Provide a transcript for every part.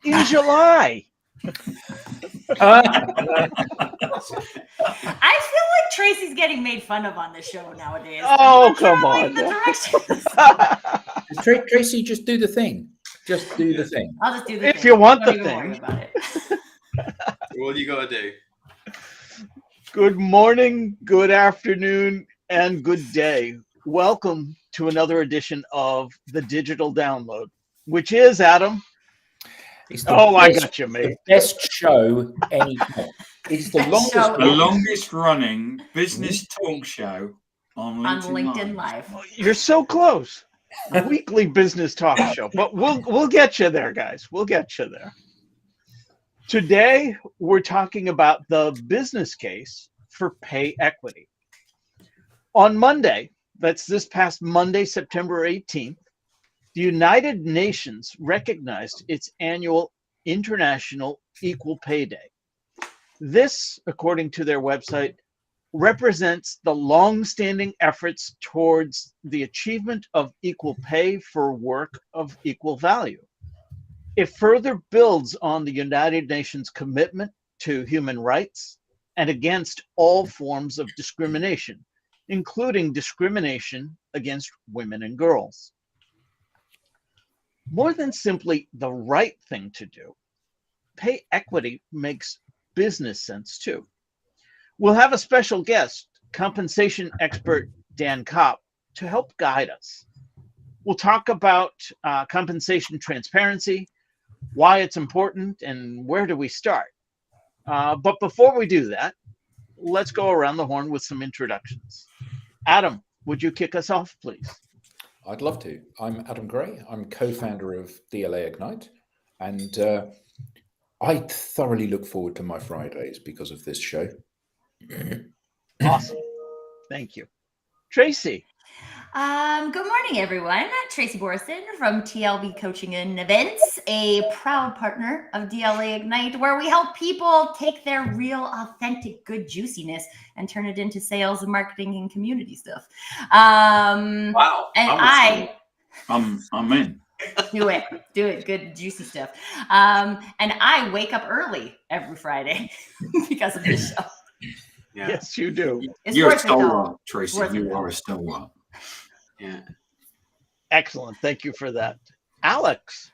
in July. I feel like Tracy's getting made fun of on the show nowadays. Oh, come on. Tracy, just do the thing. Just do the thing. I'll just do the thing. If you want Don't the even worry thing. about it. All you gotta do. Good morning, good afternoon, and good day. Welcome to another edition of the Digital Download, which is, Adam. It's the I got you, mate. The best show anytime. It's the Best show longest running business talk show on LinkedIn Live. You're so close. Weekly business talk show, but we'll get you there, guys. We'll get you there. Today, we're talking about the business case for pay equity. On Monday, that's this past Monday, September 18th, the United Nations recognized its annual International Equal Pay Day. This, according to their website, represents the long-standing efforts towards the achievement of equal pay for work of equal value. It further builds on the United Nations commitment to human rights and against all forms of discrimination, including discrimination against women and girls. More than simply the right thing to do, pay equity makes business sense too. We'll have a special guest, compensation expert Dan Kopp, to help guide us. We'll talk about compensation transparency, why it's important, and where do we start. But before we do that, let's go around the horn with some introductions. Adam, would you kick us off, please? I'd love to. I'm Adam Gray. I'm co-founder of DLA Ignite, and I thoroughly look forward to my Fridays because of this show. Awesome. Thank you. Tracy. Good morning, everyone. Tracy Borison from TLB Coaching and Events, a proud partner of DLA Ignite, where we help people take their real, authentic, good juiciness and turn it into sales and marketing and community stuff. Wow. And I'm in. Do it. Good, juicy stuff. And I wake up early every Friday because of this show. Yeah. Yes, you do. You're a stalwart, Tracy. You are a stalwart. Yeah. Excellent. Thank you for that. Alex.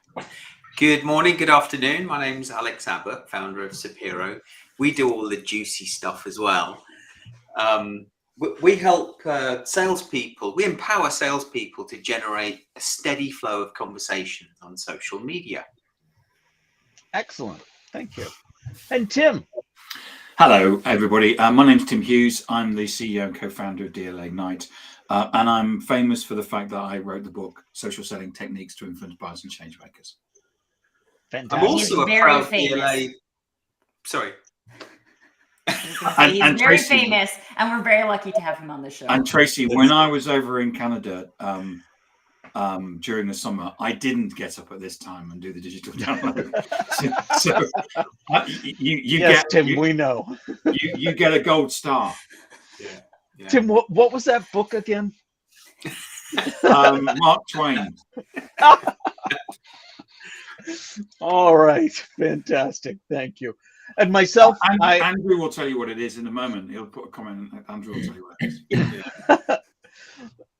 Good morning, good afternoon. My name's Alex Abbott, founder of Sapiro. We do all the juicy stuff as well. We help salespeople, we empower salespeople to generate a steady flow of conversation on social media. Excellent. Thank you. And Tim. Hello, everybody. My name's Tim Hughes. I'm the CEO and co-founder of DLA Ignite. And I'm famous for the fact that I wrote the book, Social Selling Techniques to Influence Buyers and Changemakers. Fantastic. I'm also a proud DLA. Sorry. He's very Tracy, famous, and we're very lucky to have him on the show. And Tracy, when I was over in Canada during the summer, I didn't get up at this time and do the digital download. Tim, we know. You get a gold star. Yeah. Yeah. Tim, what was that book again? Mark Twain. All right. Fantastic. Thank you. And myself, Andrew will tell you what it is in a moment. He'll put a comment. Andrew will tell you what it is. Yeah.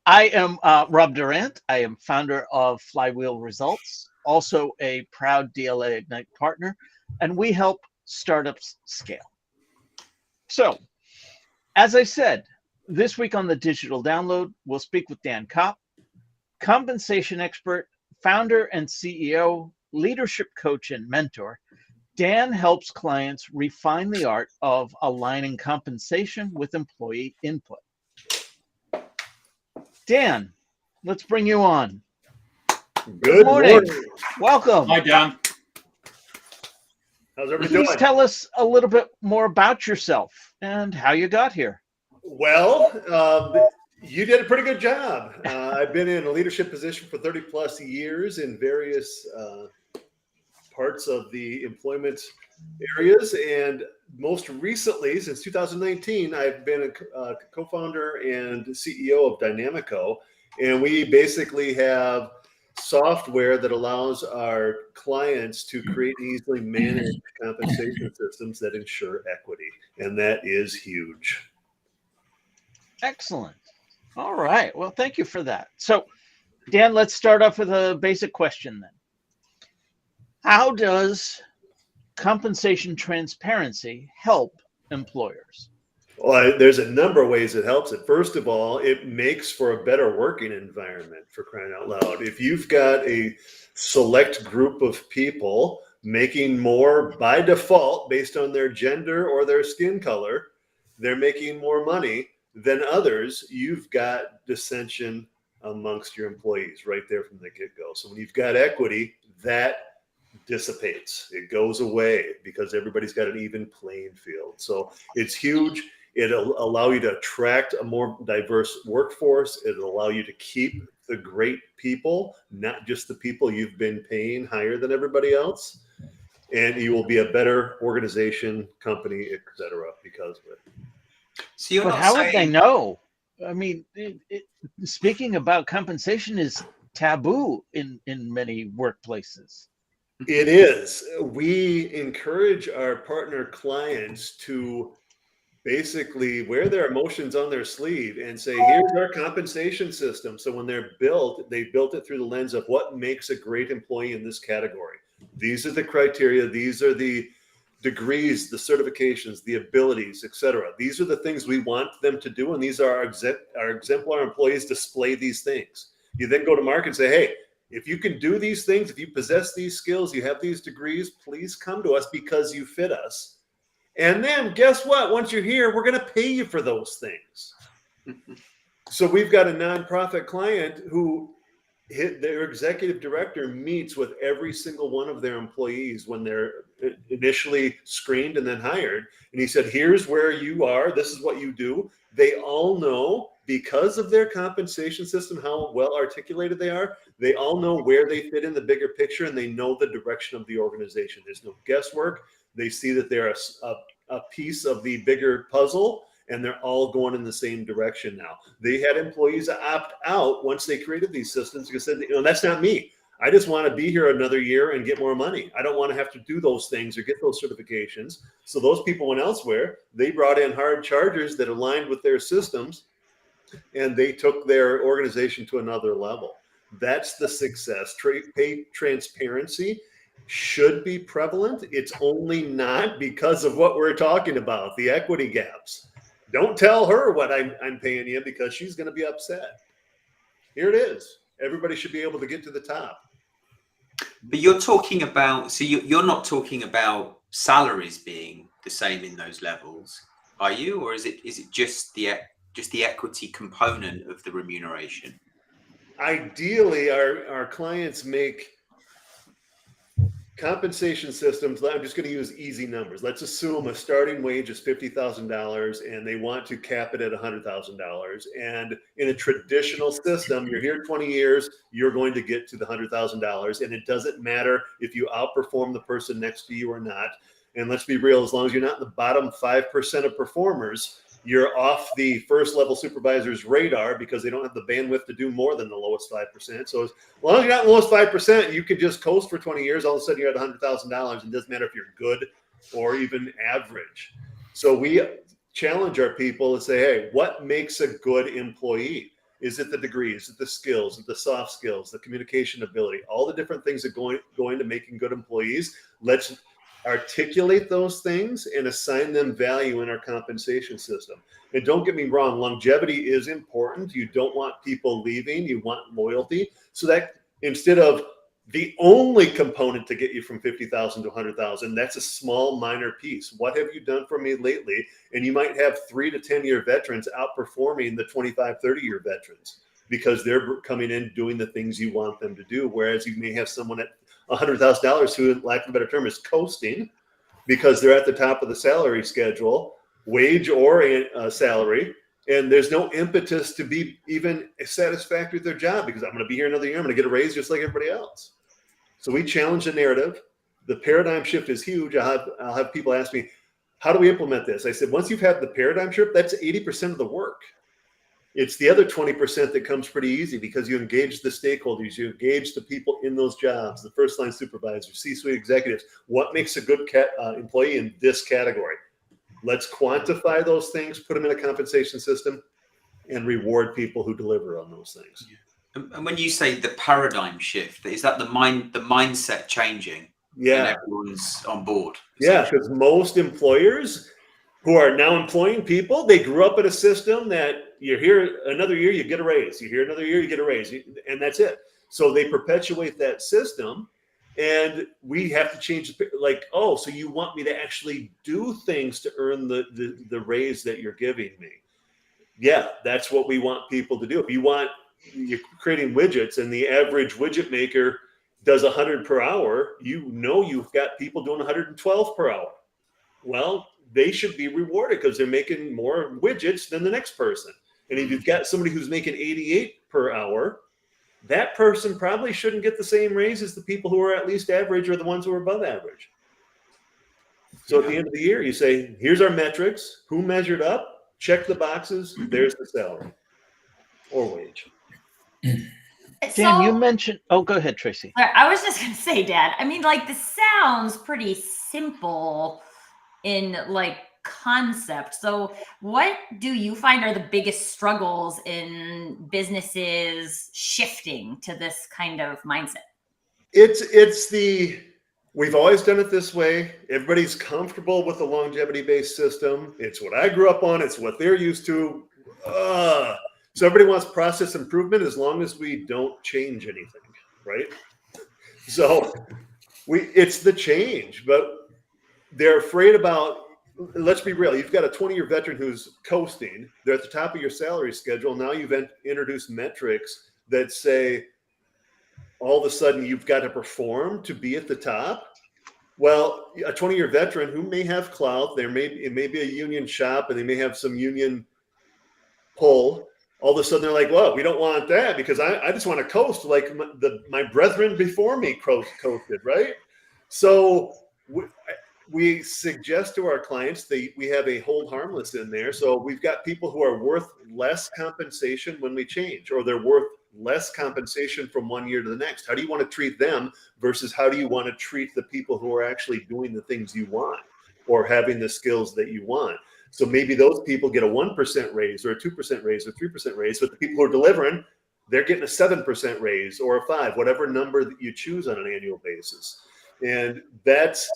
I am Rob Durant. I am founder of Flywheel Results, also a proud DLA Ignite partner, and we help startups scale. So, as I said, this week on the Digital Download, we'll speak with Dan Kopp, compensation expert, founder and CEO, leadership coach, and mentor. Dan helps clients refine the art of aligning compensation with employee input. Dan, let's bring you on. Good morning. Welcome. Hi, Dan. How's everybody doing? Please tell us a little bit more about yourself and how you got here. Well, you did a pretty good job. I've been in a leadership position for 30 plus years in various parts of the employment areas. And most recently, since 2019, I've been a co-founder and CEO of Dynamico. And we basically have software that allows our clients to create and easily manage compensation systems that ensure equity. And that is huge. Excellent. All right. Well, thank you for that. So, Dan, let's start off with a basic question then. How does compensation transparency help employers? Well, there's a number of ways it helps it. First of all, it makes for a better working environment, for crying out loud. If you've got a select group of people making more by default based on their gender or their skin color, they're making more money than others, you've got dissension amongst your employees right there from the get-go. So when you've got equity, that dissipates. It goes away because everybody's got an even playing field. So it's huge. It'll allow you to attract a more diverse workforce. It'll allow you to keep the great people, not just the people you've been paying higher than everybody else. And you will be a better organization, company, etc. because of it. So you're But not how would they saying know? I mean, speaking about compensation is taboo in many workplaces. It is. We encourage our partner clients to basically wear their emotions on their sleeve and say, here's our compensation system. So when they're built, they built it through the lens of what makes a great employee in this category. These are the criteria. These are the degrees, the certifications, the abilities, etc. These are the things we want them to do. And these are our exemplar employees display these things. You then go to market and say, hey, if you can do these things, if you possess these skills, you have these degrees, please come to us because you fit us. And then guess what? Once you're here, we're going to pay you for those things. So we've got a nonprofit client who their executive director meets with every single one of their employees when they're initially screened and then hired. And he said, here's where you are. This is what you do. They all know because of their compensation system, how well articulated they are. They all know where they fit in the bigger picture and they know the direction of the organization. There's no guesswork. They see that they're a piece of the bigger puzzle, and they're all going in the same direction now. They had employees opt out once they created these systems because they said, that's not me. I just want to be here another year and get more money. I don't want to have to do those things or get those certifications. So those people went elsewhere. They brought in hard chargers that aligned with their systems, and they took their organization to another level. That's the success. Pay transparency should be prevalent. It's only not because of what we're talking about, the equity gaps. Don't tell her what I'm paying you because she's going to be upset. Here it is. Everybody should be able to get to the top. But you're talking about, so you're not talking about salaries being the same in those levels, are you? Or is it just the equity component of the remuneration? Ideally, our clients make compensation systems. I'm just going to use easy numbers. Let's assume a starting wage is $50,000 and they want to cap it at $100,000. And in a traditional system, you're here 20 years, you're going to get to the $100,000. And it doesn't matter if you outperform the person next to you or not. And let's be real, as long as you're not in the bottom 5% of performers, you're off the first level supervisor's radar because they don't have the bandwidth to do more than the lowest 5%. So as long as you're not in the lowest 5%, you could just coast for 20 years. All of a sudden you're at $100,000. It doesn't matter if you're good or even average. So we challenge our people and say, hey, what makes a good employee? Is it the degrees? Is it the skills? Is it the soft skills, the communication ability, all the different things that go into making good employees? Let's articulate those things and assign them value in our compensation system. And don't get me wrong, longevity is important. You don't want people leaving. You want loyalty. So that instead of the only component to get you from 50,000 to 100,000, that's a small minor piece. What have you done for me lately? And you might have 3 to 10 year veterans outperforming the 25, 30-year veterans because they're coming in doing the things you want them to do. Whereas you may have someone at $100,000 who, lack of a better term, is coasting because they're at the top of the salary schedule, wage or salary, and there's no impetus to be even satisfactory with their job because I'm going to be here another year. I'm going to get a raise just like everybody else. So we challenge the narrative. The paradigm shift is huge. I'll have people ask me, how do we implement this? I said, once you've had the paradigm shift, that's 80% of the work. It's the other 20% that comes pretty easy because you engage the stakeholders, you engage the people in those jobs, the first line supervisors, C-suite executives. What makes a good employee in this category? Let's quantify those things, put them in a compensation system, and reward people who deliver on those things. And when you say the paradigm shift, is that the mindset changing? Yeah. And everyone's on board. Yeah, because most employers who are now employing people, they grew up in a system that you're here another year, you get a raise. You're here another year, you get a raise, and that's it. So they perpetuate that system, and we have to change. Like, oh, so you want me to actually do things to earn the raise that you're giving me? Yeah, that's what we want people to do. If you're creating widgets, and the average widget maker does 100 per hour, you've got people doing 112 per hour. Well, they should be rewarded because they're making more widgets than the next person. And if you've got somebody who's making 88 per hour, that person probably shouldn't get the same raise as the people who are at least average or the ones who are above average. So at the end of the year, you say, here's our metrics, who measured up, check the boxes, there's the salary or wage. Dan, you mentioned, oh, go ahead, Tracy. I was just going to say, Dad, I mean, like, this sounds pretty simple in like concept. So what do you find are the biggest struggles in businesses shifting to this kind of mindset? We've always done it this way. Everybody's comfortable with the longevity-based system. It's what I grew up on. It's what they're used to. So everybody wants process improvement as long as we don't change anything, right? So it's the change, but they're afraid about, let's be real, you've got a 20-year veteran who's coasting. They're at the top of your salary schedule. Now you've introduced metrics that say all of a sudden you've got to perform to be at the top. Well, a 20-year veteran who may have clout, it may be a union shop and they may have some union pull. All of a sudden they're like, well, we don't want that because I just want to coast like my brethren before me coasted, right? So we suggest to our clients we have a hold harmless in there. So we've got people who are worth less compensation when we change, or they're worth less compensation from one year to the next. How do you want to treat them versus how do you want to treat the people who are actually doing the things you want or having the skills that you want? So maybe those people get a 1% raise or a 2% raise or 3% raise, but the people who are delivering, they're getting a 7% raise or a 5%, whatever number that you choose on an annual basis. And that's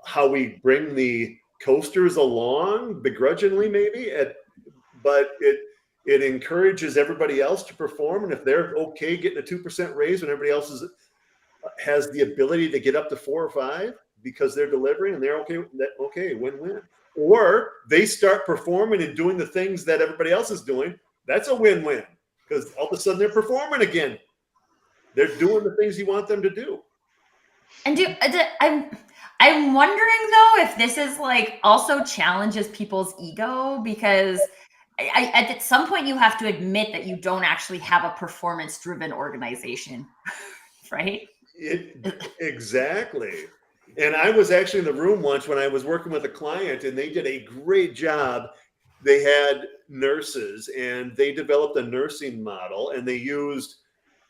how we bring the coasters along, begrudgingly maybe, but it encourages everybody else to perform. And if they're okay getting a 2% raise when everybody else has the ability to get up to 4 or 5 because they're delivering and they're okay with that, okay, win-win. Or they start performing and doing the things that everybody else is doing, that's a win-win because all of a sudden they're performing again. They're doing the things you want them to do. And I'm wondering though if this is like also challenges people's ego, because at some point you have to admit that you don't actually have a performance-driven organization, right? Exactly. And I was actually in the room once when I was working with a client, and they did a great job. They had nurses, and they developed a nursing model, and they used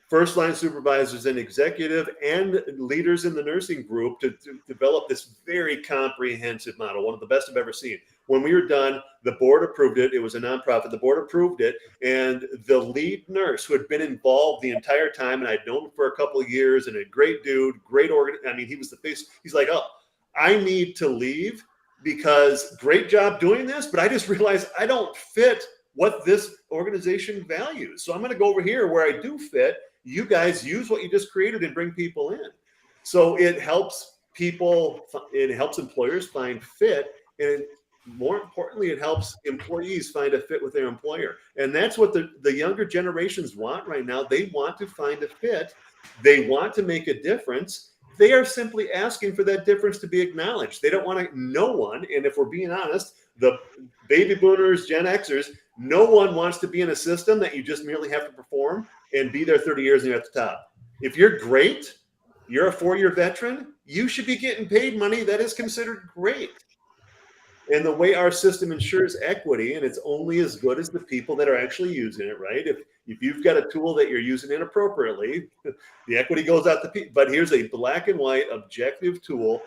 first line supervisors and executive and leaders in the nursing group to develop this very comprehensive model, one of the best I've ever seen. When we were done, the board approved it. It was a nonprofit. The board approved it. And the lead nurse, who had been involved the entire time, and I'd known him for a couple of years, and a great dude, great organ. I mean, he was the face. He's like, oh, I need to leave because great job doing this, but I just realized I don't fit what this organization values. So I'm going to go over here where I do fit. You guys use what you just created and bring people in. So it helps people, it helps employers find fit, and more importantly, it helps employees find a fit with their employer. And that's what the younger generations want right now. They want to find a fit. They want to make a difference. They are simply asking for that difference to be acknowledged. They don't want to, no one, and if we're being honest, the baby boomers, Gen Xers, no one wants to be in a system that you just merely have to perform and be there 30 years and you're at the top. If you're great, you're a 4-year veteran, you should be getting paid money that is considered great. And the way our system ensures equity, and it's only as good as the people that are actually using it, right? If you've got a tool that you're using inappropriately, the equity goes out to people. But here's a black and white objective tool.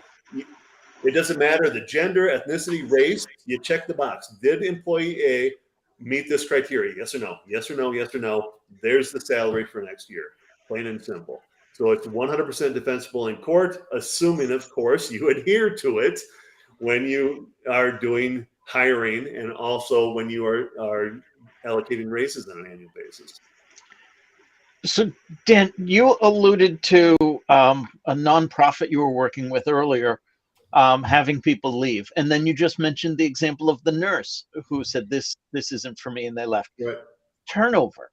It doesn't matter the gender, ethnicity, race. You check the box. Did employee A meet this criteria? Yes or no? Yes or no? Yes or no? There's the salary for next year. Plain and simple. So it's 100% defensible in court, assuming, of course, you adhere to it when you are doing hiring and also when you are allocating raises on an annual basis. So, Dan, you alluded to a nonprofit you were working with earlier, having people leave, and then you just mentioned the example of the nurse who said this isn't for me, and they left. Right. Turnover,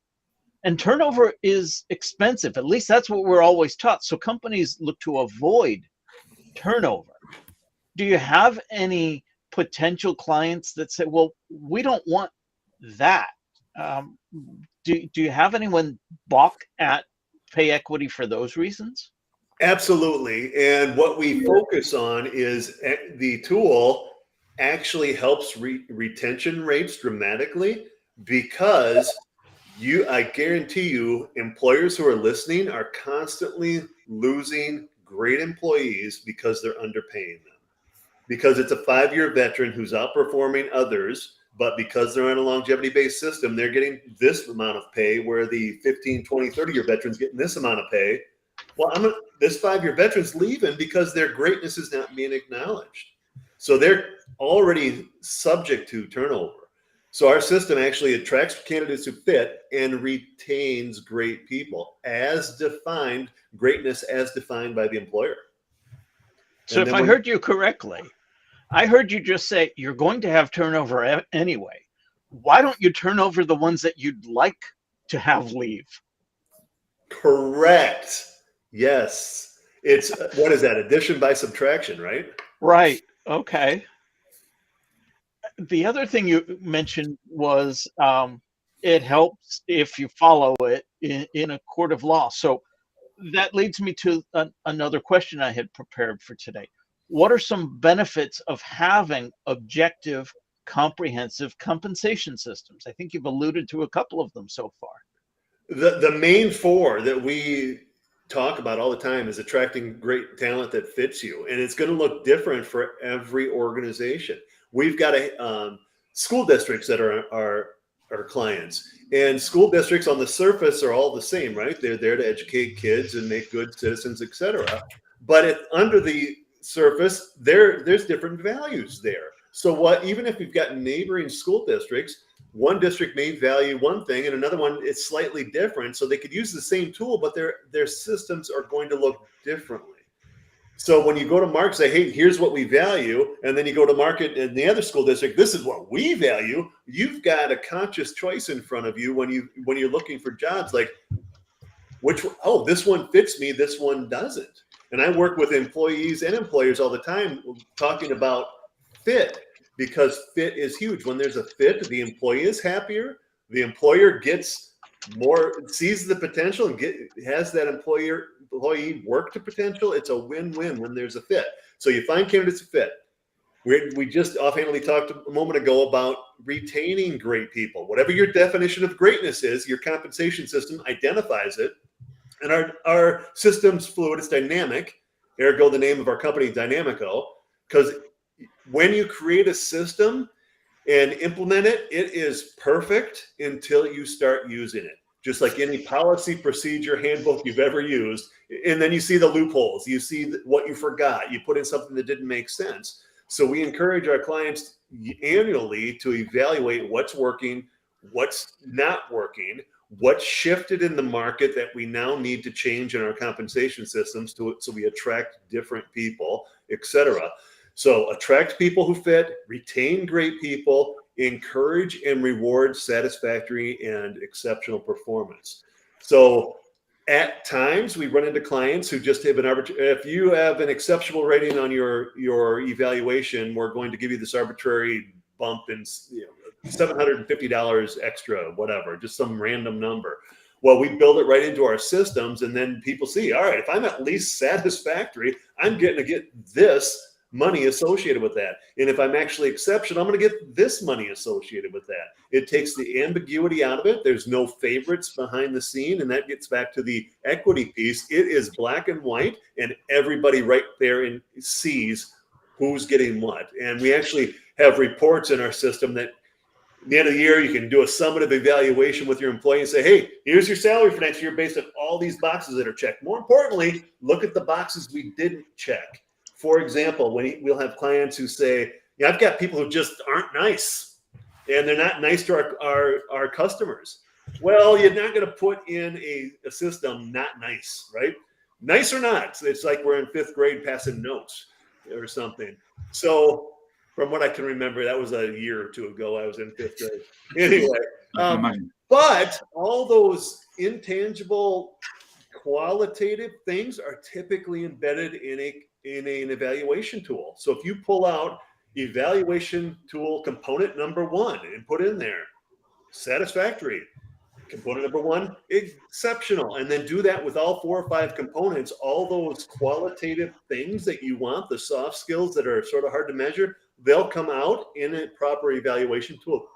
and turnover is expensive. At least that's what we're always taught. So companies look to avoid turnover. Do you have any potential clients that say, "Well, we don't want that"? Do you have anyone balk at pay equity for those reasons? Absolutely. And what we focus on is the tool actually helps retention rates dramatically, because I guarantee you, employers who are listening are constantly losing great employees because they're underpaying them. Because it's a 5-year veteran who's outperforming others, but because they're on a longevity-based system, they're getting this amount of pay, where the 15, 20, 30-year veteran's getting this amount of pay. Well, this 5-year veteran's leaving because their greatness is not being acknowledged. So they're already subject to turnover. So our system actually attracts candidates who fit and retains great people, as defined, greatness as defined by the employer. So if I heard you correctly, I heard you just say you're going to have turnover anyway. Why don't you turn over the ones that you'd like to have leave? Correct. Yes. It's, what is that? Addition by subtraction, right? Right. Okay. The other thing you mentioned was it helps if you follow it in a court of law. So that leads me to another question I had prepared for today. What are some benefits of having objective, comprehensive compensation systems? I think you've alluded to a couple of them so far. The main 4 that we talk about all the time is attracting great talent that fits you. And it's going to look different for every organization. We've got school districts that are our clients. And school districts on the surface are all the same, right? They're there to educate kids and make good citizens, et cetera. But under the surface, there's different values there. So even if we've got neighboring school districts, one district may value one thing and another one is slightly different. So they could use the same tool, but their systems are going to look differently. So when you go to market, say, hey, here's what we value, and then you go to market in the other school district, this is what we value. You've got a conscious choice in front of you when you're looking for jobs, like this one fits me, this one doesn't. And I work with employees and employers all the time talking about fit, because fit is huge. When there's a fit, the employee is happier, the employer gets more, sees the potential and has that employee work to potential. It's a win-win when there's a fit. So you find candidates who fit. We just offhandedly talked a moment ago about retaining great people. Whatever your definition of greatness is, your compensation system identifies it. And our system's fluid, it's dynamic, ergo the name of our company, Dynamico, because when you create a system and implement it, it is perfect until you start using it. Just like any policy, procedure, handbook you've ever used. And then you see the loopholes. You see what you forgot. You put in something that didn't make sense. So we encourage our clients annually to evaluate what's working, what's not working, what shifted in the market that we now need to change in our compensation systems so we attract different people, et cetera. So attract people who fit, retain great people, encourage and reward satisfactory and exceptional performance. So at times we run into clients who just have if you have an exceptional rating on your evaluation, we're going to give you this arbitrary bump in $750 extra, whatever, just some random number. Well, we build it right into our systems, and then people see, all right, if I'm at least satisfactory, I'm getting to get this money associated with that. And if I'm actually exceptional, I'm going to get this money associated with that. It takes the ambiguity out of it. There's no favorites behind the scene. And that gets back to the equity piece. It is black and white, and everybody right there sees who's getting what. And we actually have reports in our system that at the end of the year, you can do a summative evaluation with your employee and say, hey, here's your salary for next year based on all these boxes that are checked. More importantly, look at the boxes we didn't check. For example, we'll have clients who say, yeah, I've got people who just aren't nice, and they're not nice to our customers. Well, you're not going to put in a system not nice, right? Nice or not. It's like we're in 5th grade passing notes or something. So from what I can remember, that was a year or 2 ago. I was in 5th grade. Anyway, but all those intangible qualitative things are typically embedded in an evaluation tool. So if you pull out evaluation tool component number 1 and put in there satisfactory, component number 1 exceptional, and then do that with all 4 or 5 components, all those qualitative things that you want, the soft skills that are sort of hard to measure, they'll come out in a proper evaluation tool.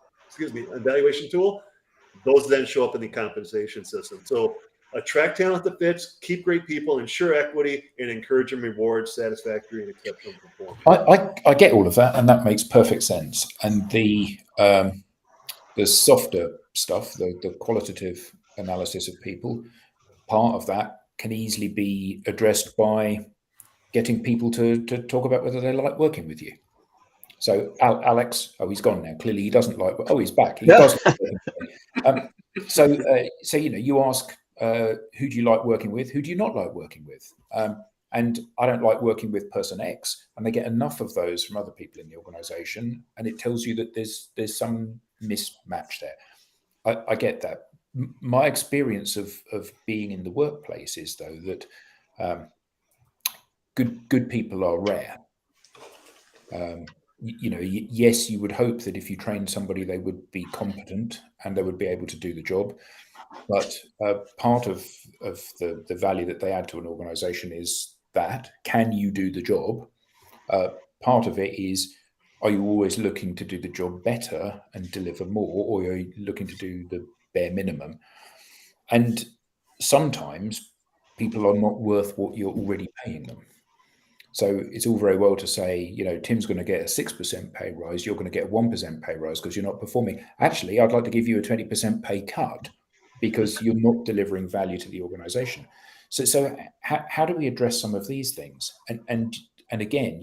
Those then show up in the compensation system. So attract talent that fits, keep great people, ensure equity, and encourage and reward satisfactory and exceptional performance. I get all of that, and that makes perfect sense. And the softer stuff, the qualitative analysis of people, part of that can easily be addressed by getting people to talk about whether they like working with you. So Alex, he's gone now. Clearly, he doesn't like. Oh, he's back. He doesn't. So you ask, who do you like working with? Who do you not like working with? And I don't like working with person X, and they get enough of those from other people in the organisation, and it tells you that there's some mismatch there. I get that. My experience of being in the workplace is, though, that good people are rare. Yes, you would hope that if you trained somebody, they would be competent and they would be able to do the job. But part of the value that they add to an organization is that, can you do the job? Part of it is, are you always looking to do the job better and deliver more, or are you looking to do the bare minimum? And sometimes people are not worth what you're already paying them. So it's all very well to say, Tim's going to get a 6% pay rise, you're going to get a 1% pay rise because you're not performing. Actually, I'd like to give you a 20% pay cut because you're not delivering value to the organization. So how do we address some of these things? And again,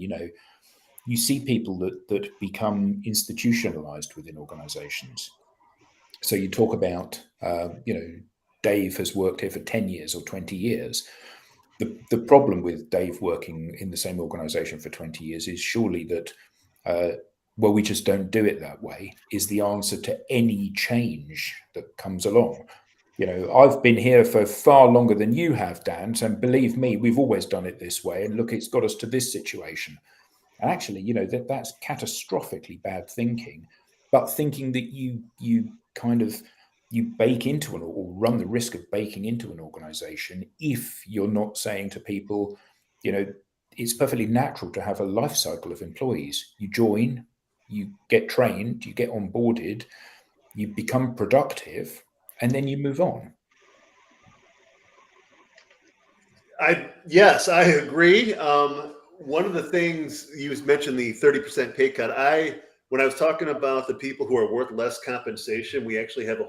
you see people that become institutionalized within organizations. So you talk about, Dave has worked here for 10 years or 20 years. The problem with Dave working in the same organization for 20 years is surely that, we just don't do it that way, is the answer to any change that comes along. I've been here for far longer than you have, Dan, and believe me, we've always done it this way. And look, it's got us to this situation. And actually, that's catastrophically bad thinking, but thinking that you bake into or run the risk of baking into an organization if you're not saying to people, it's perfectly natural to have a life cycle of employees. You join, you get trained, you get onboarded, you become productive, and then you move on. Yes, I agree. One of the things you mentioned, the 30% pay cut, when I was talking about the people who are worth less compensation, we actually have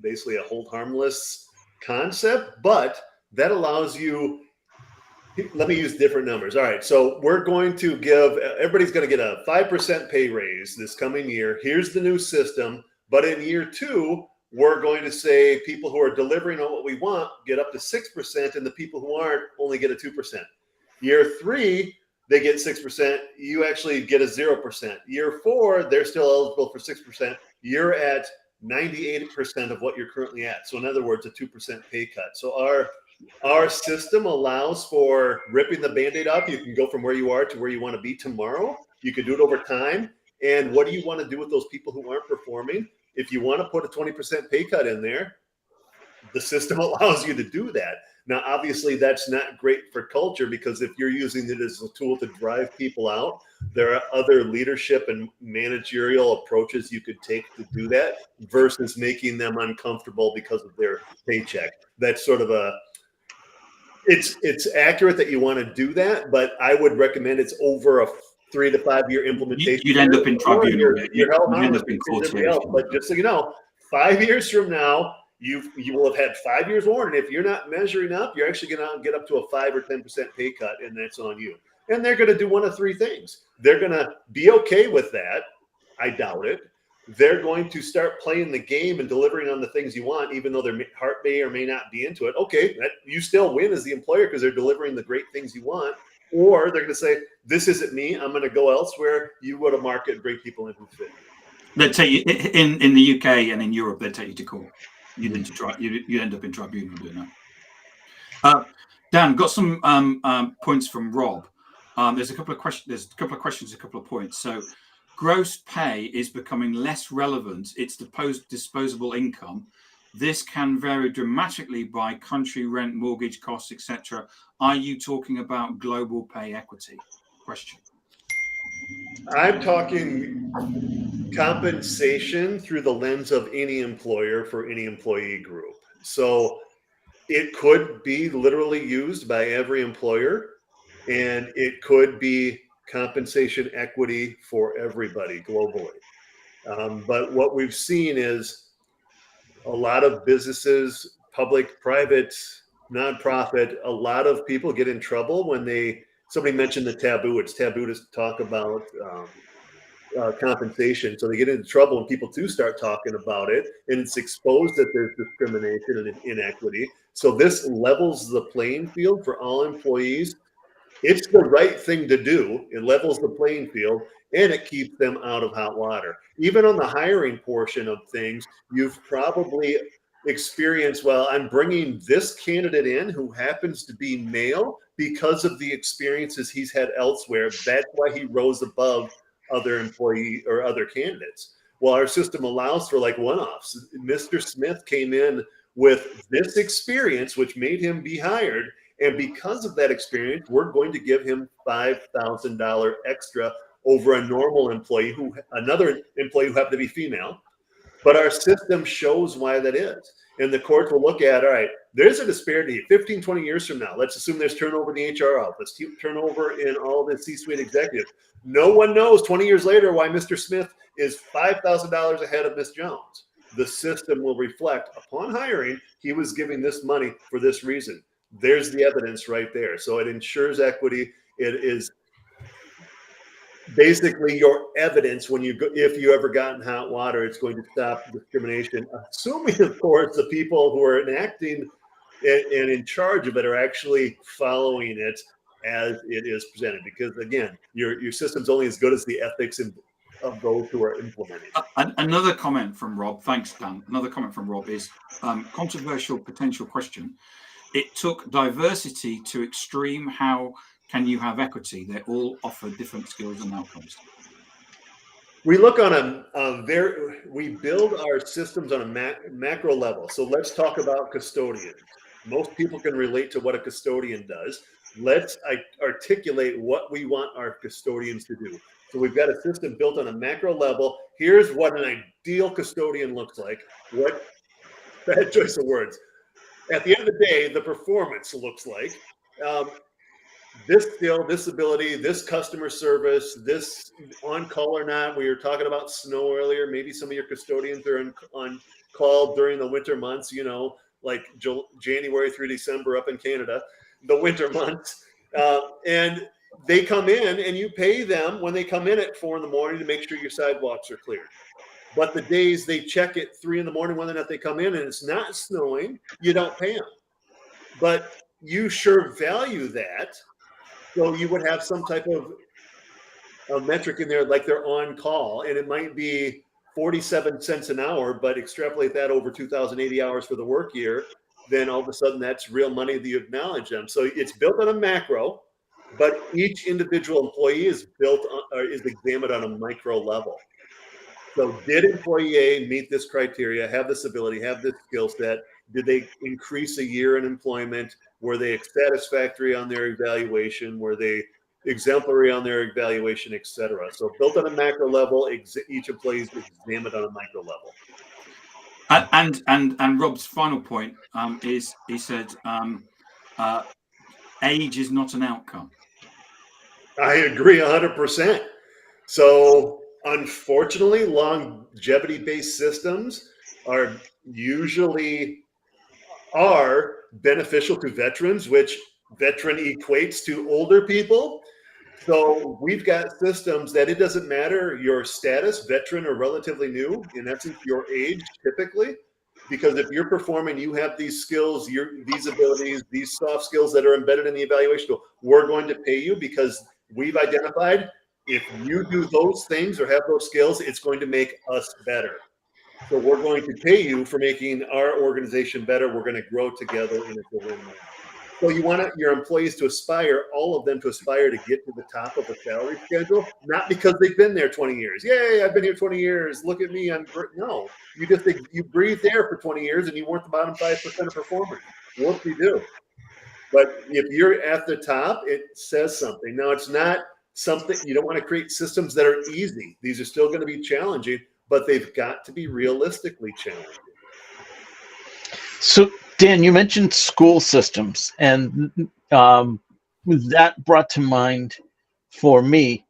basically a hold harmless concept, but that allows you, let me use different numbers. All right. So we're going to everybody's going to get a 5% pay raise this coming year. Here's the new system. But in year 2, we're going to say people who are delivering on what we want get up to 6%, and the people who aren't only get a 2%. Year 3, they get 6%. You actually get a 0%. Year 4, they're still eligible for 6%. You're at 98% of what you're currently at. So in other words, a 2% pay cut. So our system allows for ripping the Band-Aid off. You can go from where you are to where you want to be tomorrow. You can do it over time. And what do you want to do with those people who aren't performing? If you want to put a 20% pay cut in there, the system allows you to do that. Now, obviously, that's not great for culture, because if you're using it as a tool to drive people out, there are other leadership and managerial approaches you could take to do that versus making them uncomfortable because of their paycheck. That's sort of it's accurate that you want to do that, but I would recommend it's over a 3 to 5 year implementation. You'd end up in tribunal. You're held You'd end harmless up in to court everybody else. But just so you know, 5 years from now, you will have had 5 years warning. If you're not measuring up, you're actually going to get up to a 5 or 10% pay cut, and that's on you. And they're going to do one of three things. They're going to be okay with that. I doubt it. They're going to start playing the game and delivering on the things you want, even though their heart may or may not be into it. Okay, you still win as the employer because they're delivering the great things you want. Or they're going to say, this isn't me. I'm going to go elsewhere. You go to market and bring people in who fit. They'd take you in the UK and in Europe. They'd take you to court. You'd end up in tribunal doing that. Dan, got some points from Rob. There's a couple of questions. A couple of points. So, gross pay is becoming less relevant. It's disposable income. This can vary dramatically by country, rent, mortgage costs, etc. Are you talking about global pay equity? Question. I'm talking compensation through the lens of any employer for any employee group. So it could be literally used by every employer, and it could be compensation equity for everybody globally. But what we've seen is a lot of businesses, public, private, nonprofit, a lot of people get in trouble when somebody mentioned the taboo. It's taboo to talk about compensation. So they get into trouble when people do start talking about it, and it's exposed that there's discrimination and inequity. So this levels the playing field for all employees. It's the right thing to do. It levels the playing field, and it keeps them out of hot water. Even on the hiring portion of things, you've probably experienced, well, I'm bringing this candidate in who happens to be male because of the experiences he's had elsewhere. That's why he rose above other employee or other candidates. Well, our system allows for like one-offs. Mr. Smith came in with this experience, which made him be hired. And because of that experience, we're going to give him $5,000 extra over a normal employee another employee who happened to be female. But our system shows why that is. And the courts will look at, all right, there's a disparity 15, 20 years from now. Let's assume there's turnover in the HR office, turnover in all the C-suite executives. No one knows 20 years later why Mr. Smith is $5,000 ahead of Ms. Jones. The system will reflect upon hiring, he was giving this money for this reason. There's the evidence right there. So it ensures equity. It is basically your evidence when if you ever got in hot water, it's going to stop discrimination. Assuming, of course, the people who are enacting and in charge of it are actually following it as it is presented. Because again, your system's only as good as the ethics of those who are implementing. Another comment from Rob. Thanks, Dan. Another comment from Rob is controversial potential question. It took diversity to extreme. How can you have equity? They all offer different skills and outcomes. We look on we build our systems on a macro level. So let's talk about custodians. Most people can relate to what a custodian does. Let's articulate what we want our custodians to do. So we've got a system built on a macro level. Here's what an ideal custodian looks like. What bad choice of words. At the end of the day, the performance looks like this skill, this ability, this customer service, this on call or not. We were talking about snow earlier. Maybe some of your custodians are on call during the winter months, like January through December up in Canada, the winter months. And they come in and you pay them when they come in at 4 a.m. to make sure your sidewalks are cleared. But the days they check at 3 a.m, whether or not they come in and it's not snowing, you don't pay them. But you sure value that. So you would have some type of a metric in there, like they're on call, and it might be 47 cents an hour, but extrapolate that over 2,080 hours for the work year, then all of a sudden that's real money that you acknowledge them. So it's built on a macro, but each individual employee is examined on a micro level. So did employee A meet this criteria, have this ability, have this skill set? Did they increase a year in employment? Were they satisfactory on their evaluation? Were they exemplary on their evaluation, et cetera? So built on a macro level, each employee is examined on a micro level. And Rob's final point is he said age is not an outcome. I agree 100%. So unfortunately, longevity-based systems are usually beneficial to veterans, which veteran equates to older people. So we've got systems that it doesn't matter your status, veteran or relatively new, in essence, your age typically, because if you're performing, you have these skills, these abilities, these soft skills that are embedded in the evaluation tool, we're going to pay you because we've identified if you do those things or have those skills, it's going to make us better. So we're going to pay you for making our organization better. We're going to grow together and it's a win-win. So you want your employees to aspire, all of them to aspire to get to the top of a salary schedule, not because they've been there 20 years. Yay, I've been here 20 years. Look at me. I'm great. No, you breathed there for 20 years and you weren't the bottom 5% of performers. Whoop-de-doo. But if you're at the top, it says something. Now, it's not something, you don't want to create systems that are easy. These are still going to be challenging, but they've got to be realistically challenging. So, Dan, you mentioned school systems, and that brought to mind for me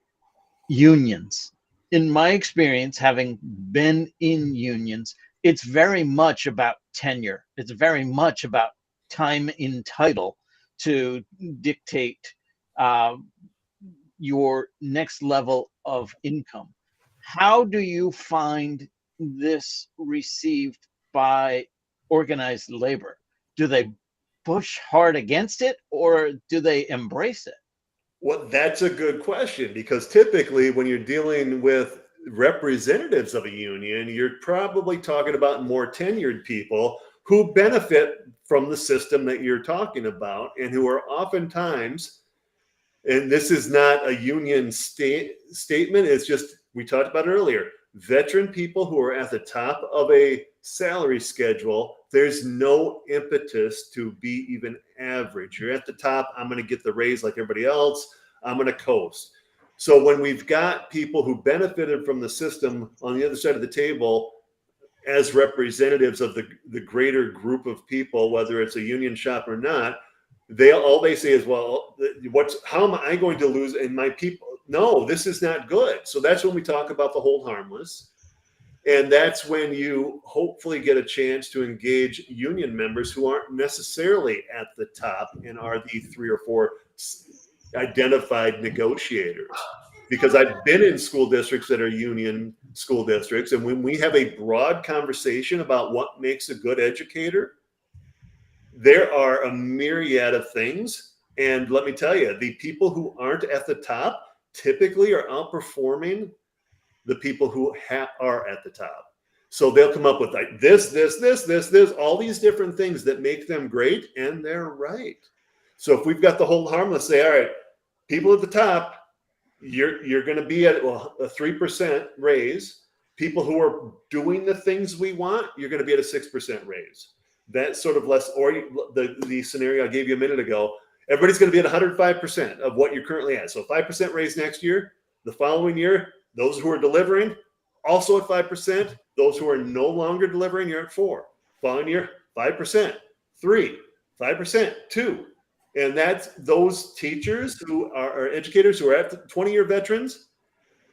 unions. In my experience, having been in unions, it's very much about tenure. It's very much about time in title to dictate your next level of income. How do you find this received by organized labor? Do they push hard against it or do they embrace it? Well, that's a good question, because typically when you're dealing with representatives of a union, you're probably talking about more tenured people who benefit from the system that you're talking about and who are oftentimes, and this is not a union statement, it's just, we talked about it earlier, veteran people who are at the top of a salary schedule, there's no impetus to be even average. You're at the top, I'm going to get the raise like everybody else, I'm going to coast. So when we've got people who benefited from the system on the other side of the table as representatives of the greater group of people, whether it's a union shop or not, all they say is, well, how am I going to lose in my people? No, this is not good. So that's when we talk about the hold harmless. And that's when you hopefully get a chance to engage union members who aren't necessarily at the top and are the 3 or 4 identified negotiators. Because I've been in school districts that are union school districts, and when we have a broad conversation about what makes a good educator, there are a myriad of things. And let me tell you, the people who aren't at the top typically are outperforming the people who are at the top. So they'll come up with like this, all these different things that make them great, and they're right. So if we've got the hold harmless, say, all right, people at the top, you're going to be at a 3% raise. People who are doing the things we want, you're going to be at a 6% raise. That's sort of less, or the scenario I gave you a minute ago, everybody's going to be at 105% of what you're currently at. So 5% raise next year. The following year, those who are delivering also at 5%. Those who are no longer delivering, you're at 4. Following year, 5%, 3, 5%, 2. And that's those teachers who are educators who are at the 20-year veterans.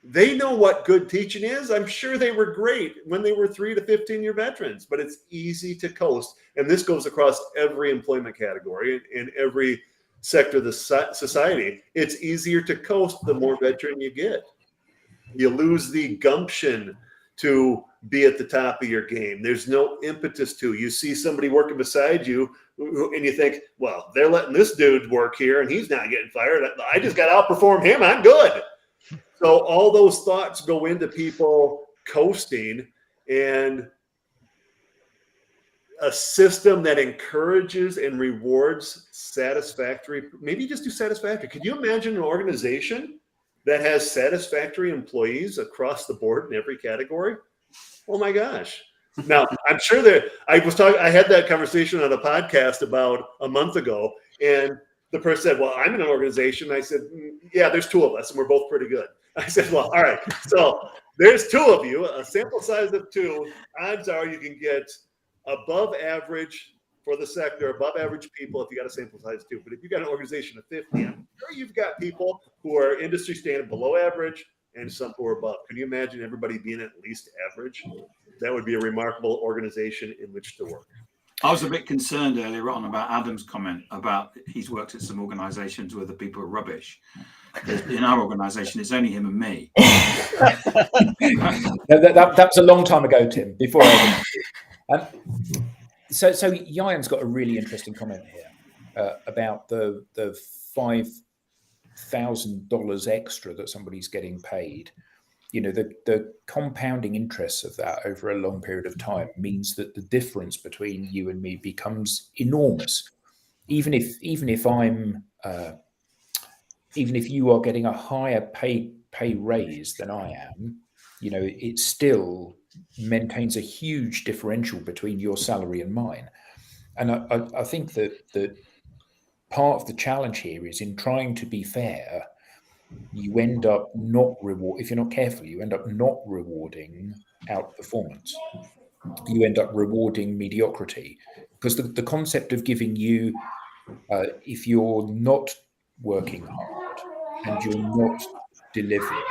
They know what good teaching is. I'm sure they were great when they were 3 to 15-year veterans, but it's easy to coast. And this goes across every employment category and every sector of the society. It's easier to coast the more veteran you get. You lose the gumption to be at the top of your game. There's no impetus to. You see somebody working beside you and you think, well, they're letting this dude work here and he's not getting fired. I just got to outperform him. I'm good. So all those thoughts go into people coasting, and a system that encourages and rewards satisfactory, maybe just do satisfactory. Could you imagine an organization that has satisfactory employees across the board in every category? Oh my gosh. Now, I'm sure that I had that conversation on a podcast about a month ago, and the person said, well, I'm in an organization. I said, yeah, there's two of us, and we're both pretty good. I said, well, all right. So there's two of you, a sample size of two. Odds are you can get above average for the sector, above average people if you got a sample size of two. But if you got an organization of 50, I'm sure you've got people who are industry standard below average and some who are above. Can you imagine everybody being at least average? That would be a remarkable organization in which to work. I was a bit concerned earlier on about Adam's comment about he's worked at some organisations where the people are rubbish. In our organisation, it's only him and me. That was a long time ago, Tim. Before I so Yayan's got a really interesting comment here about the $5,000 extra that somebody's getting paid. You know, the compounding interests of that over a long period of time means that the difference between you and me becomes enormous. Even if you are getting a higher pay raise than I am, you know, it still maintains a huge differential between your salary and mine. And I think that part of the challenge here is in trying to be fair, you end up if you're not careful, you end up not rewarding outperformance. You end up rewarding mediocrity, because the concept of giving you, if you're not working hard and you're not delivering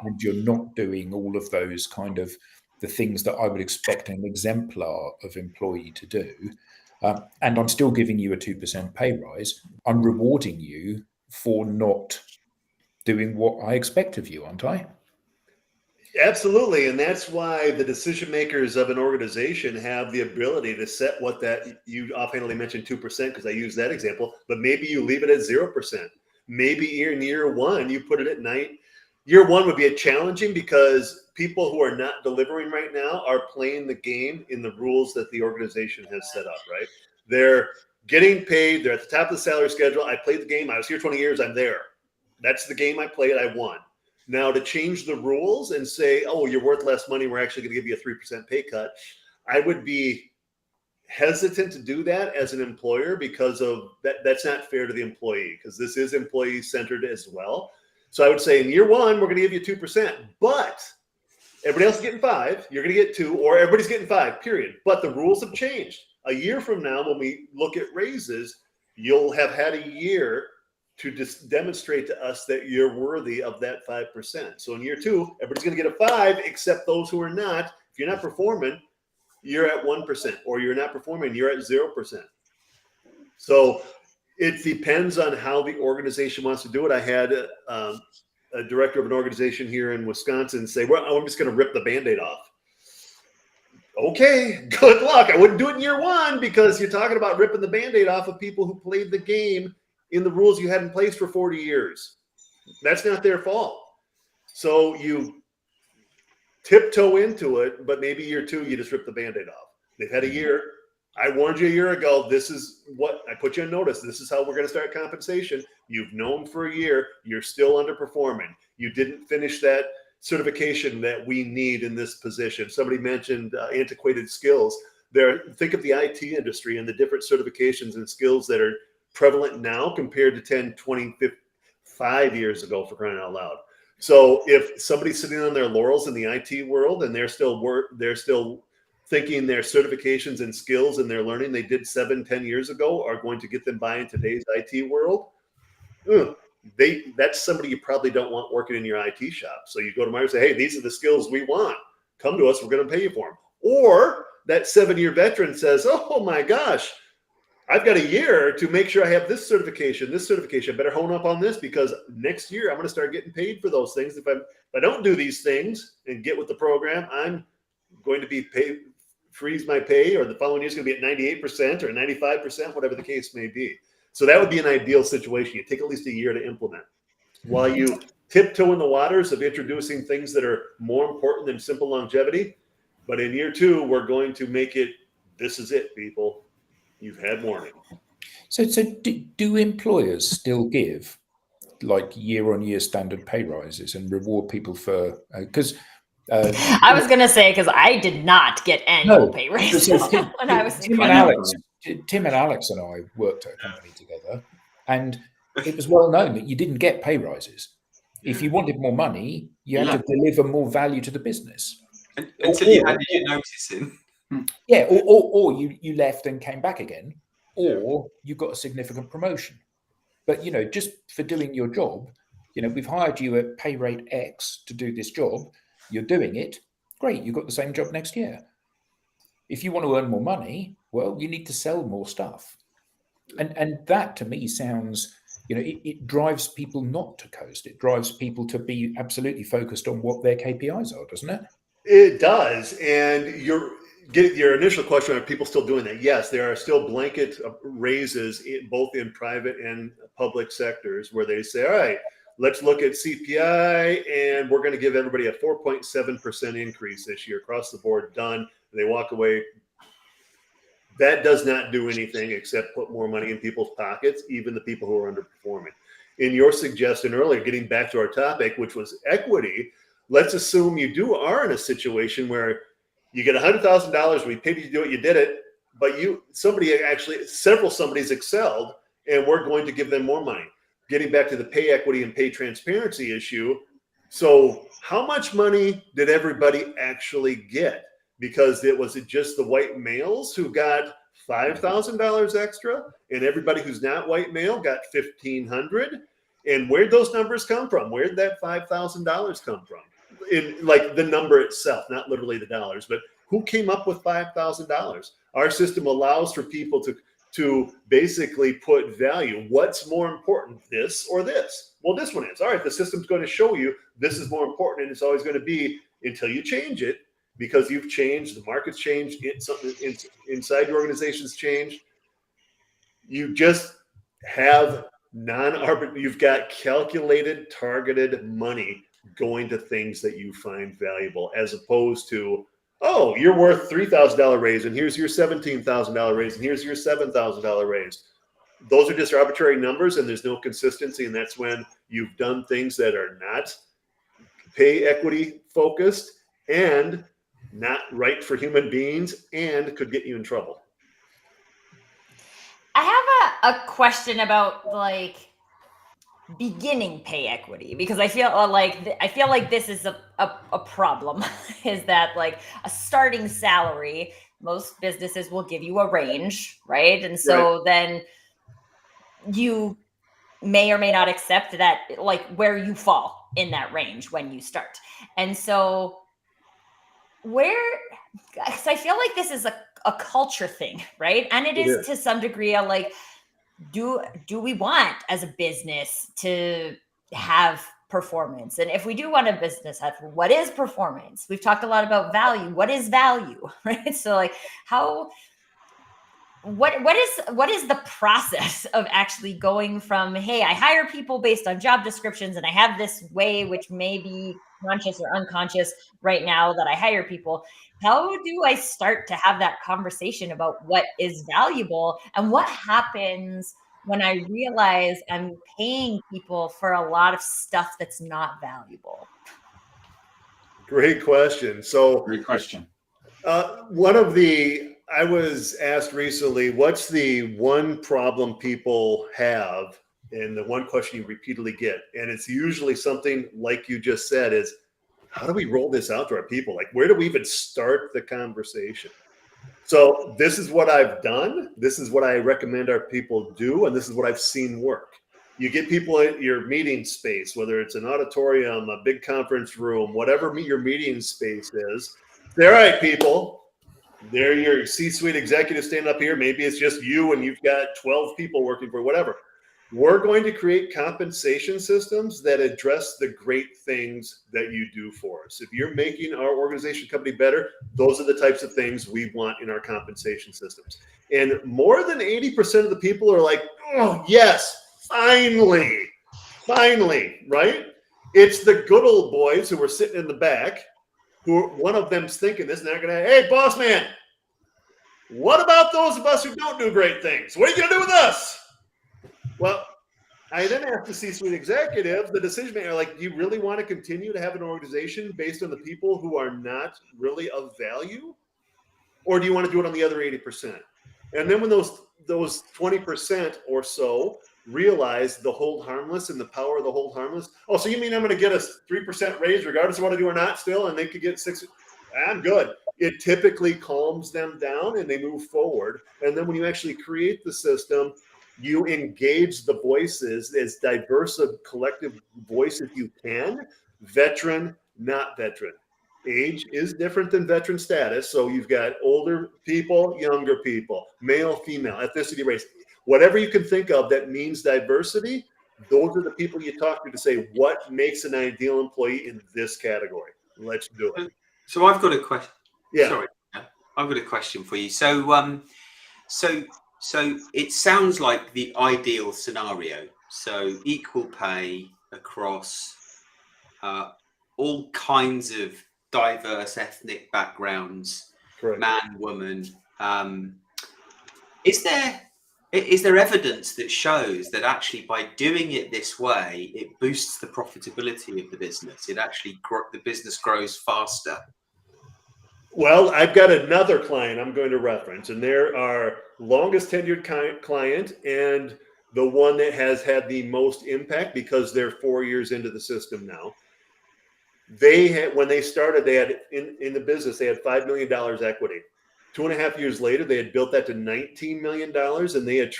and you're not doing all of those kind of the things that I would expect an exemplar of employee to do, and I'm still giving you a 2% pay rise, I'm rewarding you for not doing what I expect of you, aren't I? Absolutely. And that's why the decision makers of an organization have the ability to set what that, you offhandedly mentioned 2% because I use that example, but maybe you leave it at 0%. Maybe in year one, you put it at 9. Year one would be challenging because people who are not delivering right now are playing the game in the rules that the organization has set up, right? They're getting paid. They're at the top of the salary schedule. I played the game. I was here 20 years. I'm there. That's the game I played. I won. Now to change the rules and say, oh, you're worth less money, we're actually going to give you a 3% pay cut, I would be hesitant to do that as an employer because of that. That's not fair to the employee because this is employee centered as well. So I would say in year one, we're going to give you 2%, but everybody else is getting 5. You're going to get 2, or everybody's getting 5, period. But the rules have changed. A year from now, when we look at raises, you'll have had a year to just demonstrate to us that you're worthy of that 5%. So in year 2, everybody's going to get a 5, except those who are not. If you're not performing, you're at 1%, or you're not performing, you're at 0%. So it depends on how the organization wants to do it. I had a director of an organization here in Wisconsin say, well, I'm just going to rip the Band-Aid off. Okay, good luck. I wouldn't do it in year one because you're talking about ripping the Band-Aid off of people who played the game in the rules you had in place for 40 years. That's not their fault. So you tiptoe into it, but maybe year 2, you just rip the Band-Aid off. They've had a year. I warned you a year ago. This is what I put you on notice. This is how we're going to start compensation. You've known for a year. You're still underperforming. You didn't finish that certification that we need in this position. Somebody mentioned antiquated skills. Think of the IT industry and the different certifications and skills that are prevalent now compared to 10, 20, 5 years ago, for crying out loud. So if somebody's sitting on their laurels in the IT world and they're still thinking their certifications and skills and their learning they did 7, 10 years ago are going to get them by in today's IT world, that's somebody you probably don't want working in your IT shop. So you go to Microsoft and say, hey, these are the skills we want. Come to us. We're going to pay you for them. Or that 7-year veteran says, oh my gosh, I've got a year to make sure I have this certification. I better hone up on this because next year I'm going to start getting paid for those things. If I don't do these things and get with the program, I'm going to be freeze my pay, or the following year is going to be at 98% or 95%, whatever the case may be. So that would be an ideal situation. You take at least a year to implement. While you tiptoe in the waters of introducing things that are more important than simple longevity, but in year 2, we're going to make it, this is it, people. You've had warning. So do employers still give like year-on-year standard pay rises and reward people for? Because I was going to say, because I did not get annual pay raises when I was Tim and Alex and I worked at a company together, and it was well known that you didn't get pay rises. If you wanted more money, you had to deliver more value to the business. Until you handed your notice in. Yeah, or you left and came back again, or you got a significant promotion. But, just for doing your job, we've hired you at pay rate X to do this job. You're doing it. Great. You've got the same job next year. If you want to earn more money, well, you need to sell more stuff. And that to me sounds, it drives people not to coast. It drives people to be absolutely focused on what their KPIs are, doesn't it? It does. And your initial question, are people still doing that? Yes, there are still blanket raises both in private and public sectors where they say, all right, let's look at CPI and we're going to give everybody a 4.7% increase this year across the board, done. And they walk away. That does not do anything except put more money in people's pockets, even the people who are underperforming. In your suggestion earlier, getting back to our topic, which was equity, let's assume you are in a situation where you get $100,000, we paid you to do it, you did it, but several somebody's excelled, and we're going to give them more money. Getting back to the pay equity and pay transparency issue. So how much money did everybody actually get? Because was it just the white males who got $5,000 extra, and everybody who's not white male got $1,500? And where'd those numbers come from? Where'd that $5,000 come from? In like the number itself, not literally the dollars, but who came up with $5,000? Our system allows for people to basically put value. What's more important, this or this? Well, this one is. All right, the system's going to show you this is more important, and it's always going to be until you change it, because you've changed, the market's changed, something inside your organization's changed. You just have you've got calculated, targeted money going to things that you find valuable, as opposed to, oh, you're worth $3,000 raise, and here's your $17,000 raise, and here's your $7,000 raise. Those are just arbitrary numbers, and there's no consistency, and that's when you've done things that are not pay equity focused and not right for human beings and could get you in trouble. I have a question about beginning pay equity, because I feel like this is a problem is that a starting salary, most businesses will give you a range, right? And so then you may or may not accept that, where you fall in that range when you start. And so because I feel like this is a culture thing, right? And it is to some degree do we want as a business to have performance? And if we do want a business have, what is performance? We've talked a lot about value. What is value, right? So what is the process of actually going from, hey, I hire people based on job descriptions and I have this way, which may be conscious or unconscious right now, that I hire people. How do I start to have that conversation about what is valuable, and what happens when I realize I'm paying people for a lot of stuff that's not valuable? Great question. Great question. I was asked recently, what's the one problem people have? And the one question you repeatedly get, and it's usually something like you just said, is how do we roll this out to our people? Where do we even start the conversation? So this is what I've done. This is what I recommend our people do. And this is what I've seen work. You get people in your meeting space, whether it's an auditorium, a big conference room, whatever your meeting space is. All right, people, they're your C-suite executives stand up here. Maybe it's just you and you've got 12 people working for whatever. We're going to create compensation systems that address the great things that you do for us. If you're making our organization company better, those are the types of things we want in our compensation systems. And more than 80% of the people are like, oh, yes, finally, right? It's the good old boys who are sitting in the back, who one of them's thinking this, and they're going to, hey, boss man, what about those of us who don't do great things? What are you going to do with us? Well, I then asked the C-suite executive, the decision maker, like, do you really want to continue to have an organization based on the people who are not really of value? Or do you want to do it on the other 80%? And then when those 20% or so realize the hold harmless and the power of the hold harmless, oh, so you mean I'm going to get a 3% raise regardless of what I do or not still, and they could get 6? I'm good. It typically calms them down and they move forward. And then when you actually create the system, you engage the voices, as diverse a collective voice as you can, veteran, not veteran. Age is different than veteran status. So you've got older people, younger people, male, female, ethnicity, race, whatever you can think of that means diversity. Those are the people you talk to say, what makes an ideal employee in this category? Let's do it. So I've got a question. Yeah. Sorry, I've got a question for you. So, so it sounds like the ideal scenario. So equal pay across all kinds of diverse ethnic backgrounds, Correct. man, woman. Is there evidence that shows that actually by doing it this way, it boosts the profitability of the business? It actually the business grows faster. Well, I've got another client I'm going to reference, and they're our longest tenured client and the one that has had the most impact because they're 4 years into the system now. They had, when they started, they had in the business, they had $5 million equity. 2.5 years later, they had built that to $19 million, and they had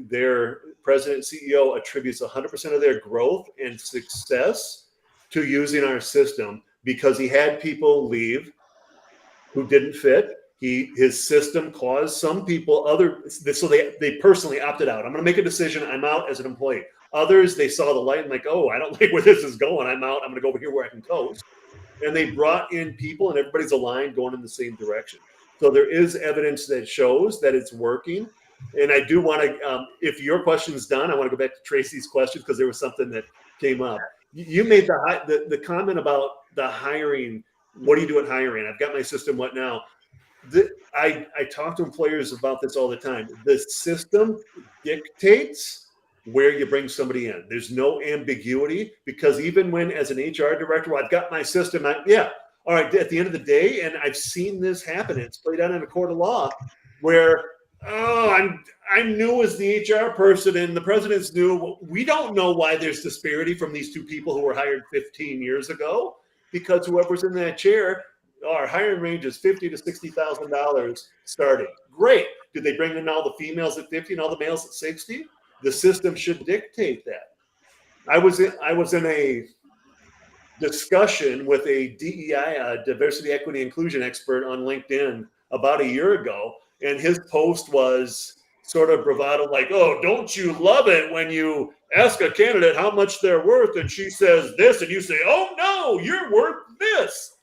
their president CEO attributes 100% of their growth and success to using our system because he had people leave who didn't fit. His system caused some people so they personally opted out. I'm going to make a decision. I'm out as an employee. Others, they saw the light and like, oh, I don't like where this is going. I'm out. I'm going to go over here where I can coast. And they brought in people, and everybody's aligned, going in the same direction. So there is evidence that shows that it's working. And I do want to, if your question's done, I want to go back to Tracy's question because there was something that came up. You made the comment about the hiring. What do you do at hiring? I've got my system. What now? I talk to employers about this all the time. The system dictates where you bring somebody in. There's no ambiguity because even when, as an HR director, well, I've got my system. All right. At the end of the day, and I've seen this happen. It's played out in a court of law where, I'm new as the HR person, and the president's new. We don't know why there's disparity from these two people who were hired 15 years ago because whoever's in that chair. Our hiring range is $50,000 to $60,000 starting. Great. Did they bring in all the females at 50 and all the males at 60? The system should dictate that. I was in a discussion with a DEI, diversity, equity, inclusion expert on LinkedIn about a year ago, and his post was sort of bravado, like, "Oh, don't you love it when you ask a candidate how much they're worth, and she says this, and you say, oh no, you're worth this."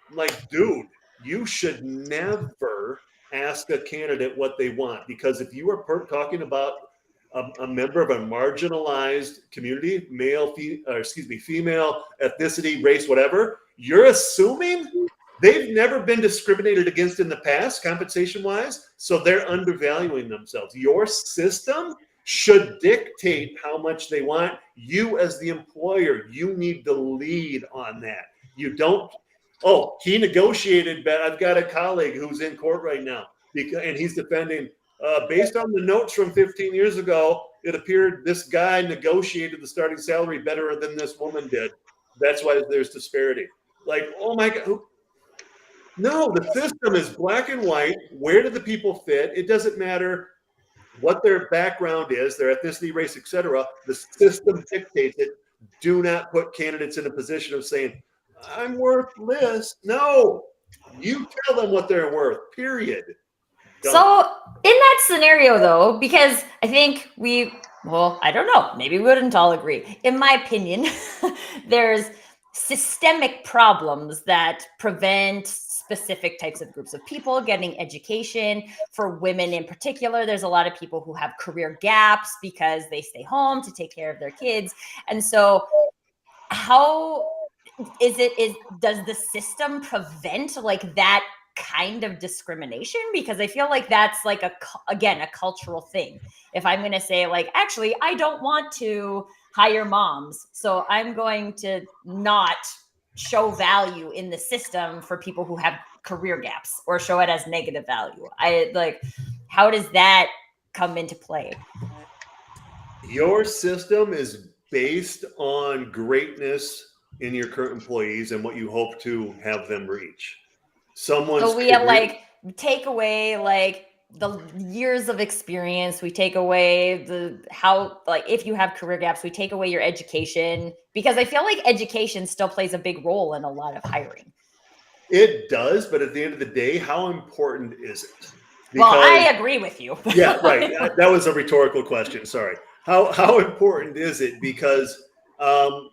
I'm like, dude, you should never ask a candidate what they want, because if you are talking about a member of a marginalized community, female, ethnicity, race, whatever, you're assuming they've never been discriminated against in the past, compensation-wise, so they're undervaluing themselves. Your system should dictate how much they want. You, as the employer, you need to lead on that. You don't. Oh, he negotiated, but I've got a colleague who's in court right now, and he's defending, based on the notes from 15 years ago, it appeared this guy negotiated the starting salary better than this woman did. That's why there's disparity. Like, oh my God. No, the system is black and white. Where do the people fit? It doesn't matter what their background is, their ethnicity, race, etc. The system dictates it. Do not put candidates in a position of saying, I'm worth this. No, you tell them what they're worth, period. Done. So in that scenario, though, because I think I don't know, maybe we wouldn't all agree. In my opinion, there's systemic problems that prevent specific types of groups of people getting education. For women in particular, there's a lot of people who have career gaps because they stay home to take care of their kids. And so how does the system prevent like that kind of discrimination? Because I feel like that's like again, a cultural thing. If I'm going to say like, actually, I don't want to hire moms, so I'm going to not show value in the system for people who have career gaps or show it as negative value. How does that come into play? Your system is based on greatness in your current employees and what you hope to have them reach. So we have take away like the years of experience. We take away if you have career gaps, we take away your education, because I feel like education still plays a big role in a lot of hiring. It does, but at the end of the day, how important is it? Well, I agree with you. Yeah, right. That was a rhetorical question. Sorry. How important is it? Because I'm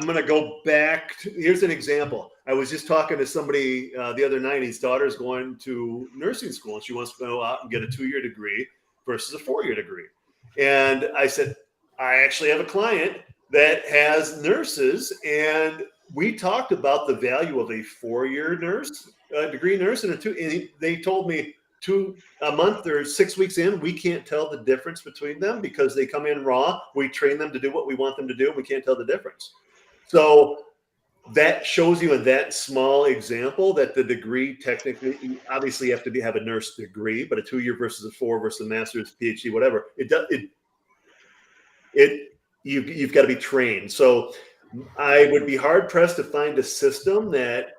going to go back. Here's an example. I was just talking to somebody the other night. His daughter's going to nursing school, and she wants to go out and get a 2-year degree versus a 4-year degree. And I said, I actually have a client that has nurses, and we talked about the value of a 4-year degree nurse, and and they told me a month or 6 weeks in, we can't tell the difference between them because they come in raw. We train them to do what we want them to do, and we can't tell the difference. So that shows you in that small example that the degree, technically, you obviously have to have a nurse degree, but a 2-year versus a 4 versus a master's, PhD, whatever, you've got to be trained. So I would be hard pressed to find a system that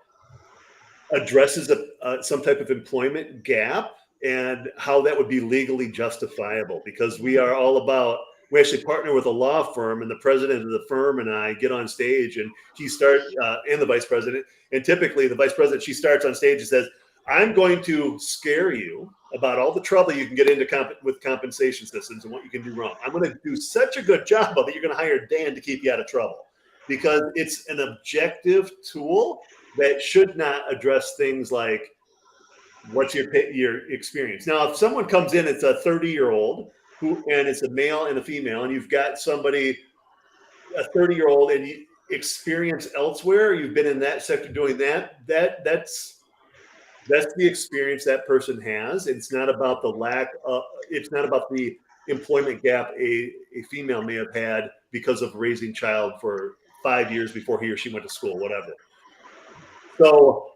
addresses some type of employment gap and how that would be legally justifiable, because we actually partner with a law firm, and the president of the firm and I get on stage, and and the vice president, and typically the vice president, she starts on stage and says, I'm going to scare you about all the trouble you can get into with compensation systems and what you can do wrong. I'm going to do such a good job of it, you're going to hire Dan to keep you out of trouble, because it's an objective tool that should not address things like what's your experience. Now, if someone comes in, it's a 30-year-old and it's a male and a female, and you've got somebody, a 30-year-old, and you experience elsewhere, you've been in that sector doing that's the experience that person has. It's not about it's not about the employment gap a female may have had because of raising child for 5 years before he or she went to school, whatever. So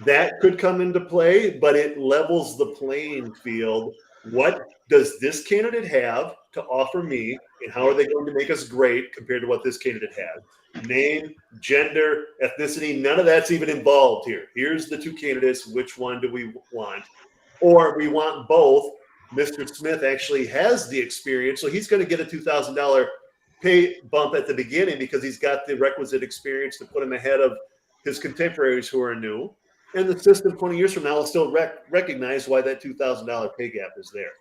that could come into play, but it levels the playing field. What does this candidate have to offer me, and how are they going to make us great compared to what this candidate has? Name, gender, ethnicity, none of that's even involved here. Here's the 2 candidates. Which one do we want? Or we want both. Mr. Smith actually has the experience, so he's going to get a $2,000 pay bump at the beginning because he's got the requisite experience to put him ahead of his contemporaries who are new. And the system 20 years from now will still recognize why that $2,000 pay gap is there.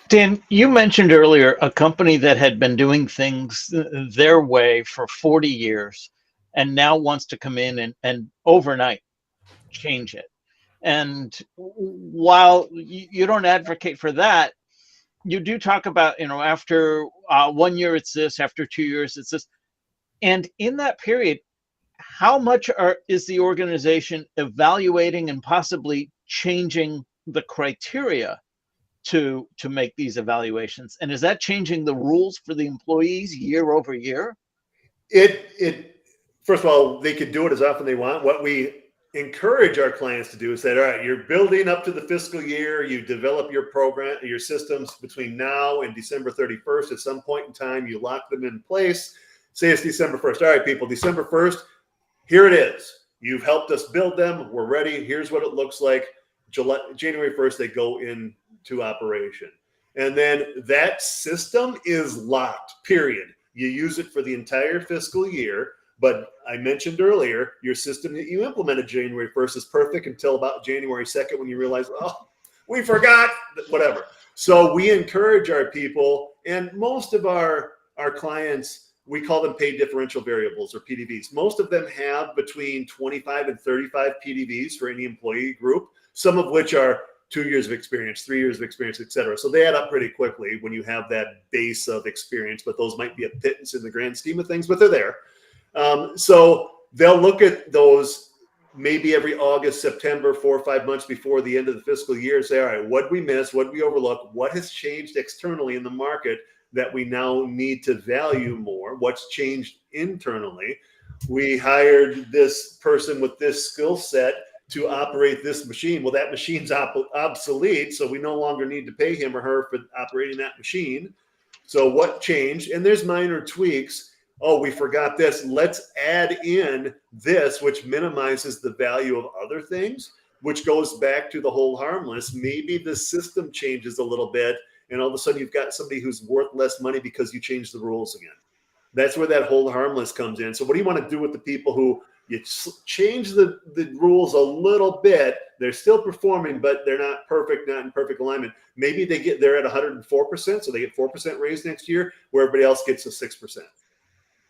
Dan, you mentioned earlier a company that had been doing things their way for 40 years and now wants to come in and overnight change it. And while you don't advocate for that, you do talk about, after 1 year it's this, after 2 years it's this. And in that period, how much is the organization evaluating and possibly changing the criteria to make these evaluations? And is that changing the rules for the employees year over year? First of all, they can do it as often as they want. What we encourage our clients to do is say, all right, you're building up to the fiscal year, you develop your program, your systems between now and December 31st. At some point in time, you lock them in place. Say it's December 1st. All right, people, December 1st, here it is. You've helped us build them. We're ready. Here's what it looks like. January 1st, they go into operation. And then that system is locked, period. You use it for the entire fiscal year. But I mentioned earlier, your system that you implemented January 1st is perfect until about January 2nd when you realize, oh, we forgot, whatever. So we encourage our people, and most of our clients, we call them paid differential variables, or PDVs. Most of them have between 25 and 35 PDVs for any employee group, some of which are 2 years of experience, 3 years of experience, et cetera. So they add up pretty quickly when you have that base of experience, but those might be a pittance in the grand scheme of things, but they're there. So they'll look at those maybe every August, September, 4 or 5 months before the end of the fiscal year, say, all right, what did we miss? What did we overlook? What has changed externally in the market that we now need to value more? What's changed internally? We hired this person with this skill set to operate this machine. Well, that machine's obsolete, so we no longer need to pay him or her for operating that machine. So what changed? And there's minor tweaks. Oh, we forgot this. Let's add in this, which minimizes the value of other things, which goes back to the whole harmless. Maybe the system changes a little bit, and all of a sudden you've got somebody who's worth less money because you changed the rules again. That's where that whole harmless comes in. So what do you want to do with the people who you change the rules a little bit? They're still performing, but they're not perfect, not in perfect alignment. Maybe they're at 104%, so they get 4% raise next year, where everybody else gets a 6%.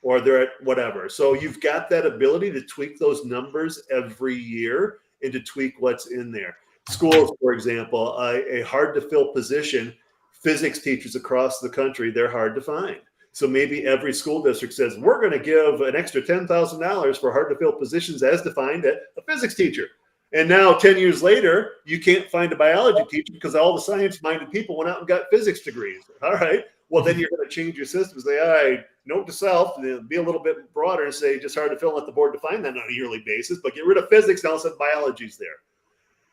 Or they're at whatever. So you've got that ability to tweak those numbers every year and to tweak what's in there. Schools, for example, a hard to fill position, physics teachers across the country, they're hard to find. So maybe every school district says, we're going to give an extra $10,000 for hard to fill positions as defined at a physics teacher. And now 10 years later, you can't find a biology teacher because all the science-minded people went out and got physics degrees. All right. Well, then you're going to change your system. Say, all right, note to self, be a little bit broader and say just hard to fill, let the board define that on a yearly basis, but get rid of physics and all of a sudden biology's there.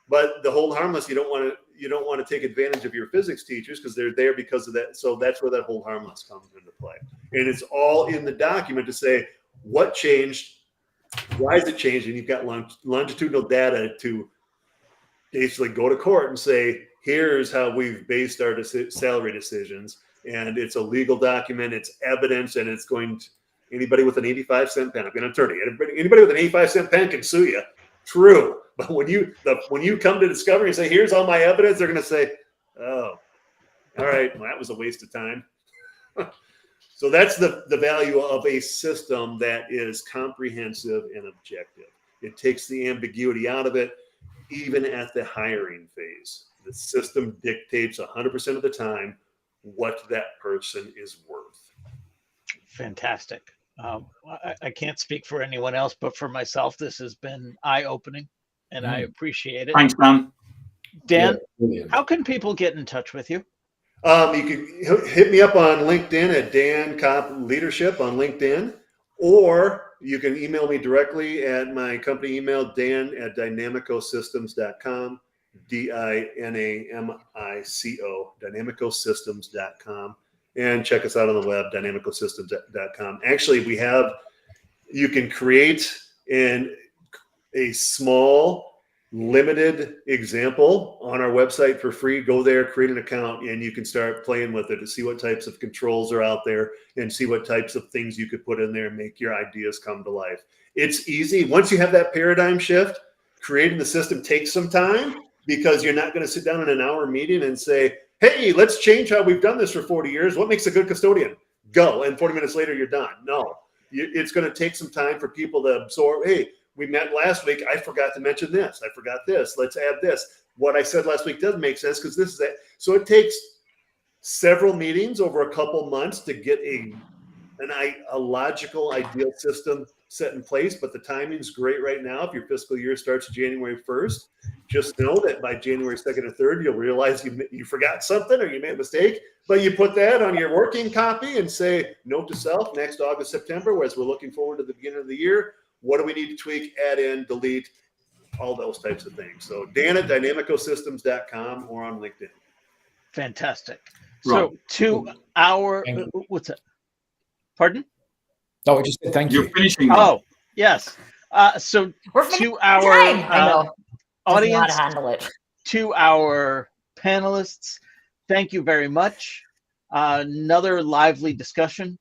But the whole harmless, you don't want to take advantage of your physics teachers because they're there because of that. So that's where that whole harmless comes into play. And it's all in the document to say what changed, why is it changed, and you've got longitudinal data to basically go to court and say, here's how we've based our salary decisions. And it's a legal document, it's evidence, and it's going to anybody with an 85-cent pen. I've been an attorney. Anybody with an 85-cent pen can sue you. True. But when you come to discovery and say, here's all my evidence, they're going to say, oh, all right, well, that was a waste of time. So that's the value of a system that is comprehensive and objective. It takes the ambiguity out of it, even at the hiring phase. The system dictates 100% of the time what that person is worth. Fantastic. I can't speak for anyone else, but for myself, this has been eye-opening, and I appreciate it. Thanks, Dan. Dan, Yeah, how can people get in touch with you? You can hit me up on LinkedIn at Dan Kopp Leadership on LinkedIn, or you can email me directly at my company email, dan@dynamicosystems.com, DINAMICO, dynamicosystems.com, and check us out on the web, dynamicosystems.com. Actually, you can create a small limited example on our website for free. Go there, create an account, and you can start playing with it to see what types of controls are out there and see what types of things you could put in there and make your ideas come to life. It's easy. Once you have that paradigm shift, creating the system takes some time because you're not going to sit down in an hour meeting and say, hey, let's change how we've done this for 40 years. What makes a good custodian? Go. And 40 minutes later, you're done. No, it's going to take some time for people to absorb. Hey, we met last week. I forgot to mention this. I forgot this. Let's add this. What I said last week doesn't make sense because this is that. So it takes several meetings over a couple months to get a logical, ideal system set in place. But the timing's great right now. If your fiscal year starts January 1st, just know that by January 2nd or 3rd, you'll realize you forgot something or you made a mistake. But you put that on your working copy and say, note to self, next August, September, as we're looking forward to the beginning of the year, what do we need to tweak, add in, delete, all those types of things. So dan@dynamicosystems.com or on LinkedIn. Fantastic. Right. So to our, what's that? Pardon? No, I just said thank you. You're finishing. Oh, yes. So We're to finishing our time. I know. Doesn't know how audience, to handle it. to our panelists, thank you very much. Another lively discussion.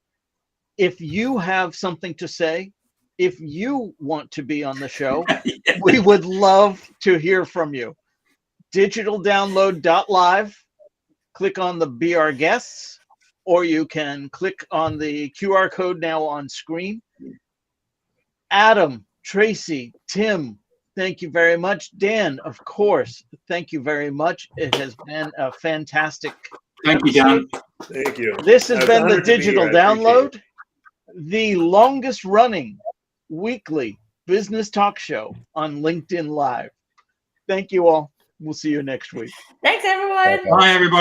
If you have something to say, if you want to be on the show, we would love to hear from you. Digitaldownload.live, click on the Be Our Guests, or you can click on the QR code now on screen. Adam, Tracy, Tim, thank you very much. Dan, of course, thank you very much. It has been a fantastic Thank you, Dan. Thank you. This has I was been the honored to be Digital here. I appreciate Download, the longest running weekly Business Talk Show on LinkedIn Live. Thank you all. We'll see you next week. Thanks, everyone. Bye. Bye, everybody.